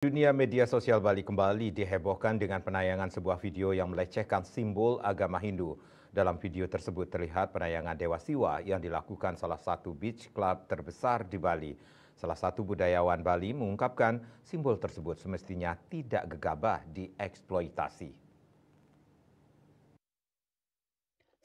Dunia media sosial Bali kembali dihebohkan dengan penayangan sebuah video yang melecehkan simbol agama Hindu. Dalam video tersebut terlihat penayangan Dewa Siwa yang dilakukan salah satu beach club terbesar di Bali. Salah satu budayawan Bali mengungkapkan simbol tersebut semestinya tidak gegabah dieksploitasi.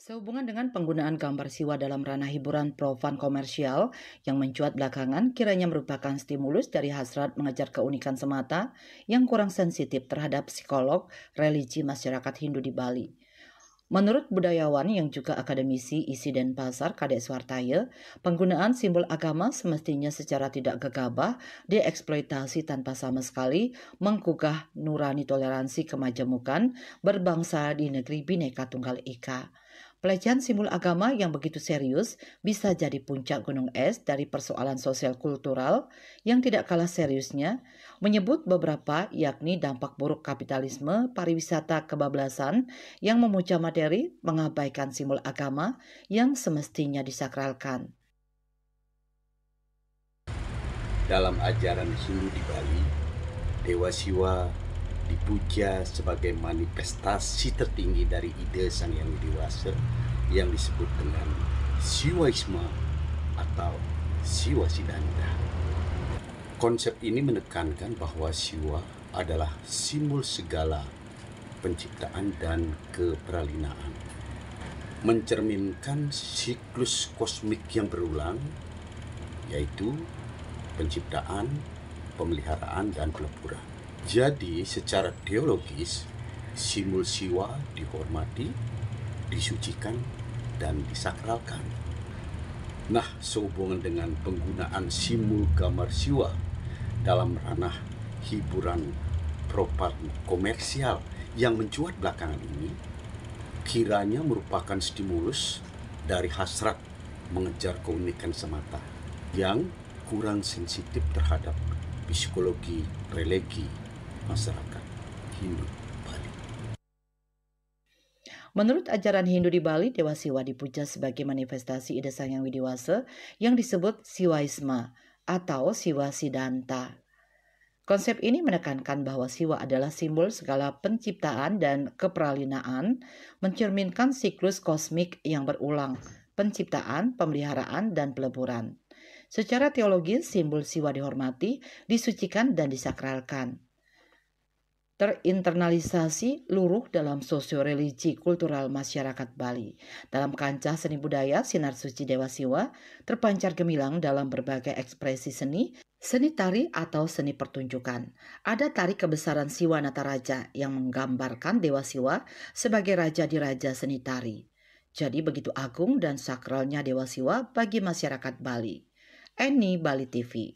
Sehubungan dengan penggunaan gambar siwa dalam ranah hiburan profan komersial yang mencuat belakangan kiranya merupakan stimulus dari hasrat mengejar keunikan semata yang kurang sensitif terhadap psikolog religi masyarakat Hindu di Bali. Menurut budayawan yang juga akademisi Isi Denpasar Kadek Swartaya, penggunaan simbol agama semestinya secara tidak gegabah dieksploitasi tanpa sama sekali menggugah nurani toleransi kemajemukan berbangsa di negeri Bhinneka Tunggal Ika. Pelecehan simbol agama yang begitu serius bisa jadi puncak gunung es dari persoalan sosial kultural yang tidak kalah seriusnya, menyebut beberapa yakni dampak buruk kapitalisme, pariwisata kebablasan yang memuja materi, mengabaikan simbol agama yang semestinya disakralkan. Dalam ajaran Hindu di Bali, Dewa Siwa dipuja sebagai manifestasi tertinggi dari ide Sang Yang Widi Wasa yang disebut dengan Siwaisme atau Siwa Siddhanta. Konsep ini menekankan bahwa Siwa adalah simbol segala penciptaan dan kepralinaan, mencerminkan siklus kosmik yang berulang, yaitu penciptaan, pemeliharaan, dan peleburan. Jadi secara teologis, simbol siwa dihormati, disucikan, dan disakralkan. Nah, sehubungan dengan penggunaan simbol gambar siwa dalam ranah hiburan profan komersial yang mencuat belakangan ini, kiranya merupakan stimulus dari hasrat mengejar keunikan semata yang kurang sensitif terhadap psikologi religi masyarakat Hindu Bali. Menurut ajaran Hindu di Bali, Dewa Siwa dipuja sebagai manifestasi ide Sang Yang Widi Wasa yang disebut Siwaisma atau Siwa Siddhanta. Konsep ini menekankan bahwa Siwa adalah simbol segala penciptaan dan kepralinaan, mencerminkan siklus kosmik yang berulang, penciptaan, pemeliharaan, dan peleburan. Secara teologis, simbol Siwa dihormati, disucikan, dan disakralkan. Terinternalisasi luruh dalam sosio-religi kultural masyarakat Bali. Dalam kancah seni budaya, sinar suci Dewa Siwa terpancar gemilang dalam berbagai ekspresi seni tari atau seni pertunjukan. Ada tari kebesaran Siwa Nataraja yang menggambarkan Dewa Siwa sebagai raja di raja seni tari. Jadi begitu agung dan sakralnya Dewa Siwa bagi masyarakat Bali. Eni Bali TV.